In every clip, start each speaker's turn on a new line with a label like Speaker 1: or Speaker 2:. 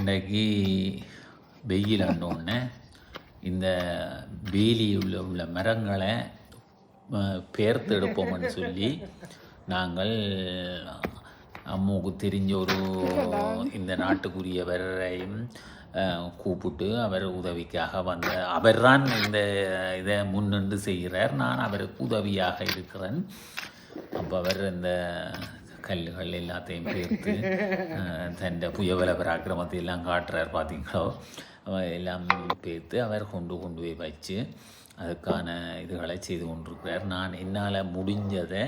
Speaker 1: இன்றைக்கு வெயில் அண்டோடனே இந்த வேலியில் உள்ள மரங்களை பெயர்த்து எடுப்போம்னு சொல்லி நாங்கள் அம்முக்கு தெரிஞ்ச ஒரு இந்த நாட்டுக்குரியவரையும் கூப்பிட்டு அவர் உதவிக்காக வந்த அவர் தான் இந்த இதை முன்னின்று செய்கிறார். நான் அவருக்கு உதவியாக இருக்கிறேன். அப்போ அவர் இந்த கல்லுகள் எல்லாத்தையும் பேர்த்து தன் புயவல பராக்கிரமத்தை எல்லாம் காட்டுறார். பார்த்தீங்களோ எல்லாம் பேர்த்து அவர் கொண்டு போய் வச்சு அதுக்கான இதுகளை செய்து கொண்டிருக்கிறார். நான் என்னால் முடிஞ்சதை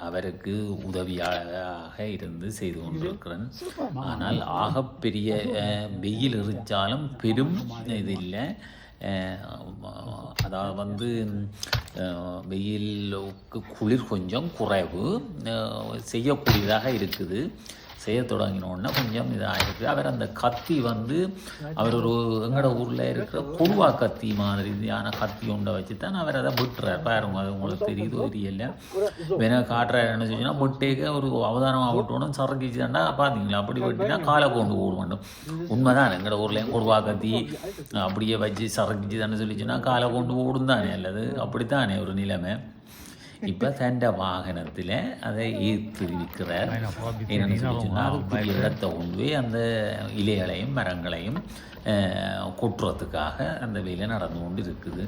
Speaker 1: அவருக்கு உதவியாக இருந்து செய்து கொண்டிருக்கிறேன். ஆனால் ஆகப்பெரிய வெயில் இருந்தாலும் பெரும் இது இல்லை. அதாவது வெயிலுக்கு குளிர் கொஞ்சம் குறைவு செய்யக்கூடியதாக இருக்குது. செய்ய தொடங்கினோன்னா கொஞ்சம் இதாக இருக்குது. அவர் அந்த கத்தி அவர் ஒரு எங்களோட ஊரில் இருக்கிற கொடுவா கத்தி மாதிரியான கத்தி ஒன்றை வச்சு தான் அவர் அதை விட்டுறார். பாருங்க, அது உங்களுக்கு தெரியுது தெரியல. வேணா காட்டுறாரு என்ன செஞ்சுன்னா விட்டேக்க ஒரு அவதானமாக விட்டோன்னு சரக்கிச்சு தாண்டா பார்த்தீங்களா. அப்படி விட்டினா காலை கொண்டு ஓட வேண்டும். உண்மைதான், எங்களோட ஊர்லேயும் கொடுவா கத்தி அப்படியே வச்சு சரக்கிச்சு தானே சொல்லிச்சுன்னா காலை கொண்டு ஓடும் தானே, அல்லது அப்படித்தானே ஒரு நிலைமை. இப்போ தண்ட வாகனத்தில் அதை ஈர்த்திருக்கிறார். என்னென்னு சொல்லி சொன்னால் புதிய இடத்தை கொண்டு போய் அந்த இலைகளையும் மரங்களையும் கொட்டுறதுக்காக அந்த வேலை நடந்து கொண்டு இருக்குது.